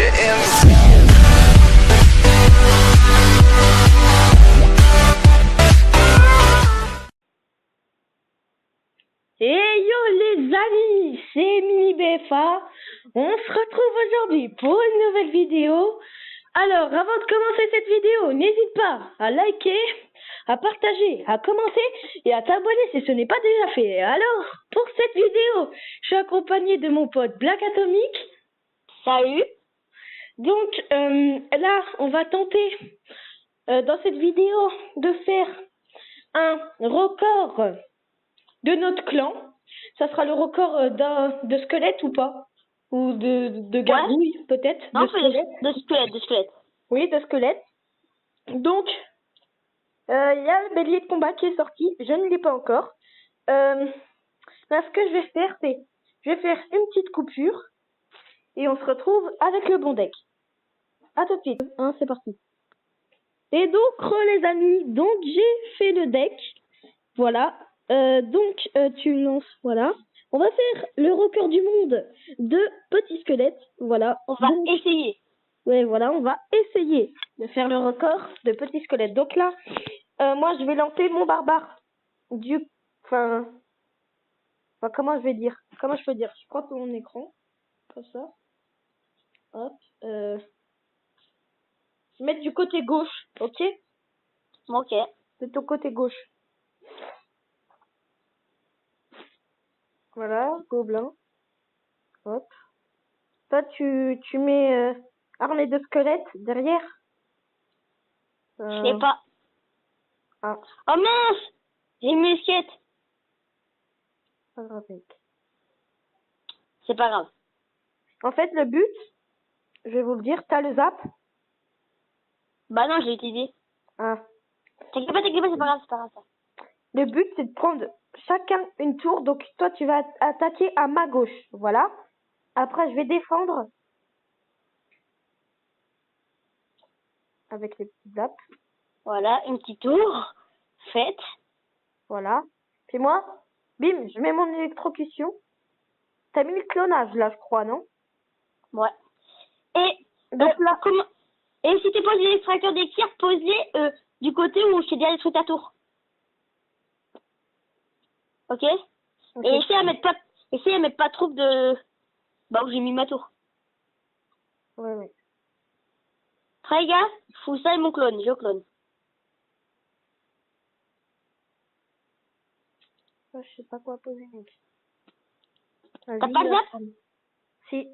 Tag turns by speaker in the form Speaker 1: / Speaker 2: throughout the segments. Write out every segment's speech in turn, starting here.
Speaker 1: Et yo les amis, c'est Mini BFA. On se retrouve aujourd'hui pour une nouvelle vidéo. Alors, avant de commencer cette vidéo, n'hésite pas à liker, à partager, à commenter et à t'abonner si ce n'est pas déjà fait. Alors, pour cette vidéo, je suis accompagné de mon pote Black Atomic.
Speaker 2: Salut.
Speaker 1: Donc, là, on va tenter dans cette vidéo de faire un record de notre clan. Ça sera le record de squelette ou pas? Ou de gargouille, peut-être?
Speaker 2: Non,
Speaker 1: de squelette.
Speaker 2: De squelette.
Speaker 1: Oui, de squelette. Donc, il y a le bélier de combat qui est sorti. Je ne l'ai pas encore. Là, ce que je vais faire, c'est... Je vais faire une petite coupure. Et on se retrouve avec le bon deck. À tout de suite. Hein, c'est parti. Et donc, les amis, donc j'ai fait le deck. Voilà. Donc, tu lances, voilà. On va faire le record du monde de petits squelettes. Voilà.
Speaker 2: On va essayer.
Speaker 1: Ouais, voilà, on va essayer de faire le record de petits squelettes. Donc là, moi, je vais lancer mon barbare. Enfin, comment je vais dire? Comment je peux dire? Je prends ton écran. Comme ça. Hop. Je vais mettre du côté gauche, ok?
Speaker 2: Ok.
Speaker 1: De ton côté gauche. Voilà, gobelin. Hop. Toi, tu mets armée de squelettes derrière.
Speaker 2: Je sais pas.
Speaker 1: Ah,
Speaker 2: Oh mince! J'ai une musquette.
Speaker 1: pas grave, mec.
Speaker 2: C'est pas grave.
Speaker 1: En fait, le but, je vais vous le dire, t'as le zap.
Speaker 2: Bah non, je l'ai utilisé.
Speaker 1: Ah.
Speaker 2: T'inquiète pas, c'est pas grave, ça.
Speaker 1: Le but, c'est de prendre chacun une tour. Donc, toi, tu vas attaquer à ma gauche. Voilà. Après, je vais défendre avec les petits zaps.
Speaker 2: Voilà, une petite tour. Faite.
Speaker 1: Voilà. Puis moi, bim, je mets mon électrocution. T'as mis le clonage, là, je crois, non?
Speaker 2: Ouais. Et,
Speaker 1: donc là,
Speaker 2: et si tu poses les extracteurs des tirs, pose-les du côté où je t'ai déjà détruit ta tour. Ok?
Speaker 1: okay.
Speaker 2: Et essaye à mettre pas trop de... Bah où j'ai mis ma tour.
Speaker 1: Ouais.
Speaker 2: Très gars, fous ça et mon clone, je clone.
Speaker 1: Je sais pas quoi poser, mec.
Speaker 2: T'as pas le zap?
Speaker 1: Si.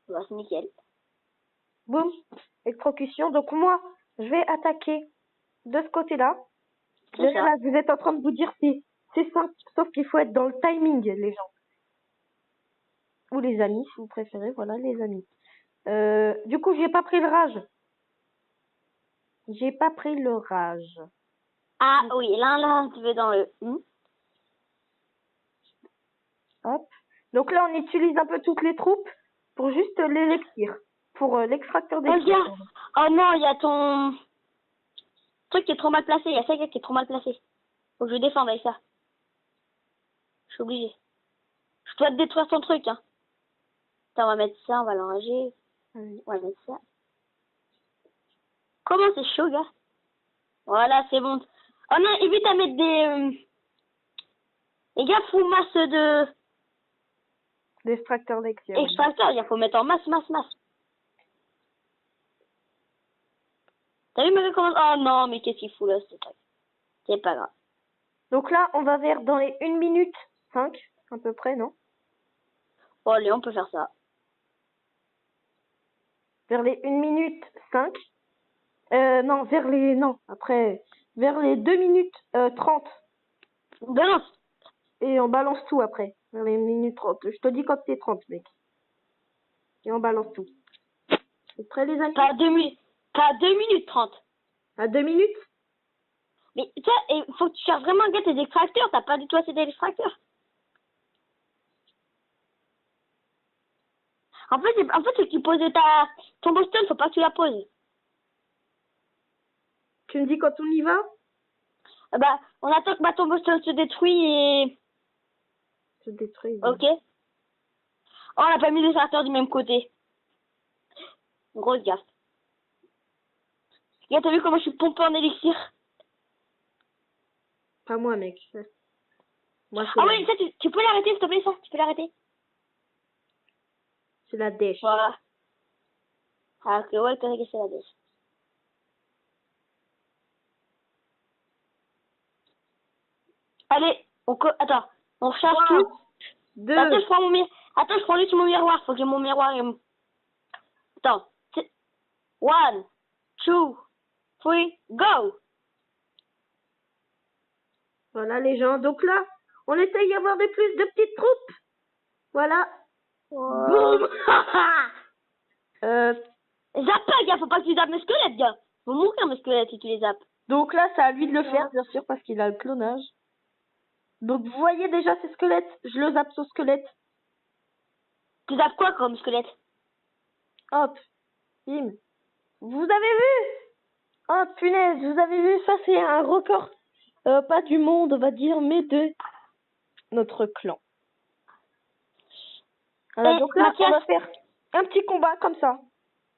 Speaker 2: Bah c'est nickel.
Speaker 1: Boum. Électrocution. Donc moi, je vais attaquer de ce côté-là. Là, vous êtes en train de vous dire c'est simple, sauf qu'il faut être dans le timing, les gens. Ou les amis, si vous préférez. Voilà, les amis. Du coup, j'ai pas pris le rage. J'ai pas pris le rage.
Speaker 2: Ah oui, là, tu veux dans le...
Speaker 1: Hop. Donc là, on utilise un peu toutes les troupes pour juste l'élixir. Pour l'extracteur des
Speaker 2: tirs. Oh non, il y a ton truc qui est trop mal placé. Il y a ça qui est trop mal placé. Faut que je défende avec ça. Je suis obligée. Je dois te détruire ton truc, hein. Attends, on va mettre ça, on va l'enrager. On va mettre ça. Comment c'est chaud, gars? Voilà, c'est bon. Oh non, évite à mettre des... Les gars, fous masse de...
Speaker 1: D'extracteur d'élixir.
Speaker 2: Extracteur, il faut mettre en masse. T'as vu, mais comment... Oh non, mais qu'est-ce qu'il fout là, c'est pas grave.
Speaker 1: Donc là, on va vers dans les 1 minute 5, à peu près, non?
Speaker 2: Bon, allez, on peut faire ça.
Speaker 1: Vers les 1 minute 5. Non, après, vers les 2 minutes 30.
Speaker 2: On balance.
Speaker 1: Et on balance tout après, vers les 1 minute 30. Je te dis quand c'est 30, mec. Et on balance tout. C'est prêt, les amis?
Speaker 2: Pas à 2 minutes 30.
Speaker 1: À 2 minutes?
Speaker 2: Mais tu vois, il faut que tu cherches vraiment gars tes extracteurs. T'as pas du tout assez d'extracteurs. En fait, c'est que tu poses ton boston, faut pas que tu la poses.
Speaker 1: Tu me dis quand on y va?
Speaker 2: Bah, on attend que ton boston se détruit et...
Speaker 1: Se détruit.
Speaker 2: Ok. Oh, on n'a pas mis les extracteurs du même côté. Grosse gaffe. Regarde, t'as vu comment je suis pompé en élixir?
Speaker 1: Pas moi, mec. Moi,
Speaker 2: Ah oui, ça, tu peux l'arrêter, s'il te plaît, ça? Tu peux l'arrêter?
Speaker 1: c'est la dèche.
Speaker 2: Voilà. Ah, ok, ouais, t'as c'est la dèche. Allez, attends, on recharge
Speaker 1: 3,
Speaker 2: tout.
Speaker 1: 2,
Speaker 2: Attends, je prends juste mon miroir, faut que j'ai mon miroir et Attends. 1, 2, 3, go!
Speaker 1: voilà les gens. Donc là, on essaye d'avoir plus de petites troupes. Voilà. Boum.
Speaker 2: Zappe pas, gars, faut pas que tu zappes mes squelettes, gars. Faut mourir mes squelettes si tu les zappes.
Speaker 1: Donc là, c'est à lui de le faire, bien sûr, parce qu'il a le clonage. Donc vous voyez déjà ces squelettes. Je le zappe son squelette.
Speaker 2: Tu zappes quoi comme squelette?
Speaker 1: Hop. Bim. Vous avez vu? Oh punaise, vous avez vu? Ça, c'est un record. Pas du monde, on va dire, mais de notre clan. Voilà,
Speaker 2: Et
Speaker 1: donc là,
Speaker 2: Mathias,
Speaker 1: on va faire un petit combat comme ça.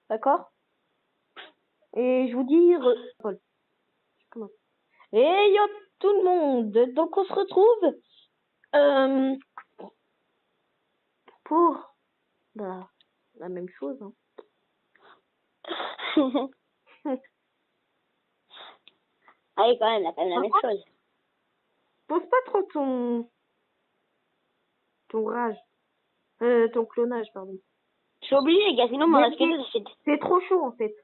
Speaker 1: D'accord? Et je vous dis... Paul, je commence. Et yo tout le monde. Donc on se retrouve pour la même chose. Hein.
Speaker 2: Allez, quand même la même chose.
Speaker 1: Pose pas trop ton rage. Ton clonage, pardon.
Speaker 2: Je suis obligé, gars, sinon mon squelette, ça fait...
Speaker 1: C'est trop chaud en fait.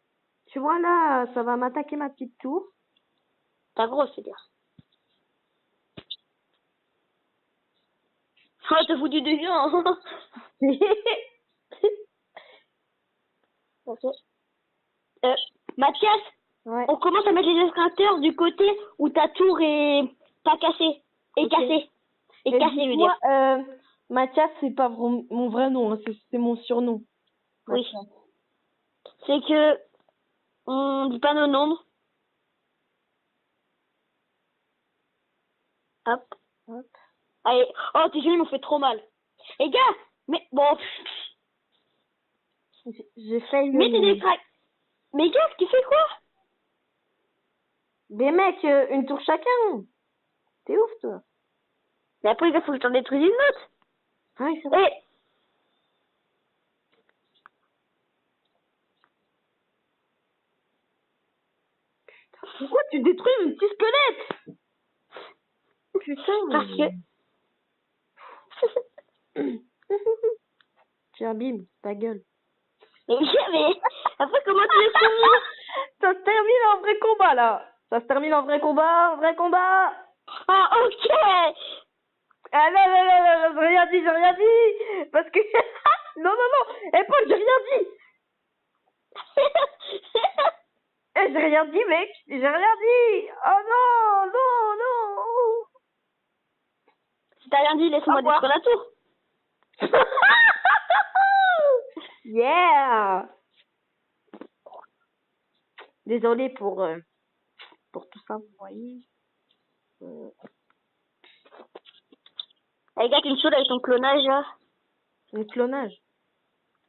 Speaker 1: Tu vois là, ça va m'attaquer ma petite tour.
Speaker 2: T'as gros, c'est dire. Oh, t'as foutu des gens. Ok. Mathias,
Speaker 1: Ouais.
Speaker 2: on commence à mettre les extracteurs du côté où ta tour est pas cassée. Et
Speaker 1: Ok.
Speaker 2: cassée. Et cassée, je veux
Speaker 1: moi,
Speaker 2: dire.
Speaker 1: Mathias, c'est pas mon vrai nom, hein, c'est mon surnom.
Speaker 2: Oui.
Speaker 1: Mathias.
Speaker 2: C'est que on dit pas nos nombres. Hop.
Speaker 1: Hop.
Speaker 2: Allez. Oh, tes genoux m'ont fait trop mal. Les gars, mais bon.
Speaker 1: J'ai failli.
Speaker 2: Mets tes extracteurs. Mais gars, tu fais quoi?
Speaker 1: Des mecs, une tour chacun. T'es ouf, toi.
Speaker 2: Mais après, il faut que je t'en détruise une autre.
Speaker 1: Ah oui, c'est vrai.
Speaker 2: Et
Speaker 1: Pourquoi tu détruis mon petit squelette? Putain.
Speaker 2: parce que.
Speaker 1: Tiens, bim, ta gueule.
Speaker 2: mais après, comment tu les trouves?
Speaker 1: Ça se termine en vrai combat, là. Ça se termine en vrai combat,
Speaker 2: Ah, ok.
Speaker 1: Ah non, non, non, non, j'ai rien dit. Parce que... non, non, non. Eh, Paul, j'ai rien dit. Eh, j'ai rien dit, mec. J'ai rien dit. Oh non, non, non.
Speaker 2: Si t'as rien dit, laisse-moi détruire la tour.
Speaker 1: Yeah. Désolé pour tout ça, vous voyez.
Speaker 2: Les gars, une chose avec ton clonage, là.
Speaker 1: Un clonage.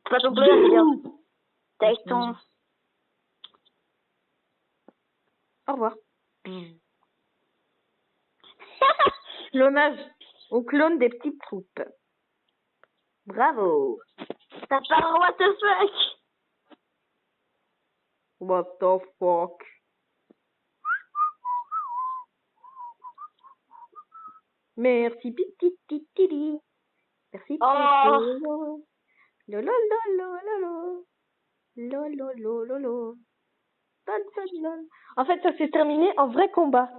Speaker 2: C'est pas ton clonage, c'est bien. T'es avec ton...
Speaker 1: Au revoir. Clonage. On clone des petites troupes. Bravo.
Speaker 2: T'as pas what the fuck.
Speaker 1: What the fuck. Merci petit titi. Merci.
Speaker 2: Oh.
Speaker 1: Lolo lolo lolo lolo lolo. En fait, ça s'est terminé en vrai combat.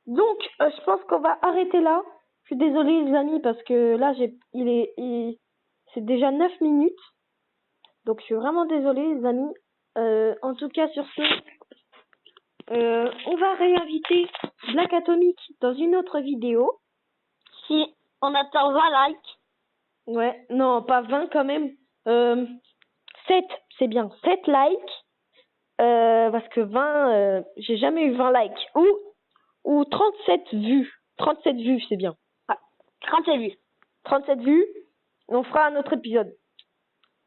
Speaker 1: Donc, je pense qu'on va arrêter là. Je suis désolée les amis parce que là c'est déjà 9 minutes. Donc je suis vraiment désolée les amis. En tout cas sur ce, on va réinviter Black Atomic dans une autre vidéo.
Speaker 2: Si on atteint 20 likes.
Speaker 1: Ouais, non, pas 20 quand même. 7, c'est bien. 7 likes. Parce que 20, j'ai jamais eu 20 likes. Ou 37 vues. 37 vues, c'est bien.
Speaker 2: Ouais, 37 vues.
Speaker 1: 37 vues. On fera un autre épisode.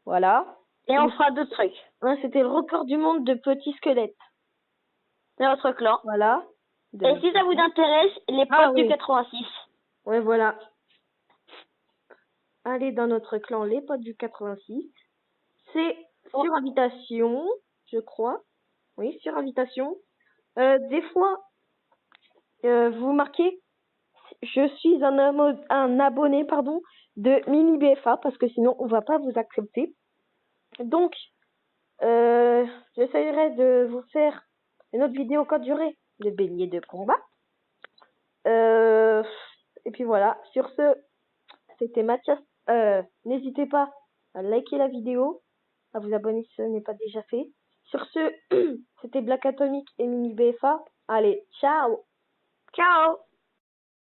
Speaker 1: Voilà.
Speaker 2: Et on fera d'autres trucs.
Speaker 1: Ouais, c'était le record du monde de petits squelettes.
Speaker 2: C'est notre clan.
Speaker 1: Voilà.
Speaker 2: Et si ça vous intéresse, les potes
Speaker 1: Ah,
Speaker 2: du
Speaker 1: oui.
Speaker 2: 86.
Speaker 1: Ouais, voilà. Allez dans notre clan, les potes du 86. C'est sur invitation, je crois. Oui, sur invitation. Des fois, vous marquez, je suis un abonné pardon, de Mini BFA, parce que sinon, on va pas vous accepter. Donc, j'essayerai de vous faire une autre vidéo courte durée de bélier de combat. Et puis voilà, sur ce, c'était Mathias. N'hésitez pas à liker la vidéo, à vous abonner si ce n'est pas déjà fait. Sur ce, c'était Black Atomic et Mini BFA. Allez, ciao!
Speaker 2: Ciao!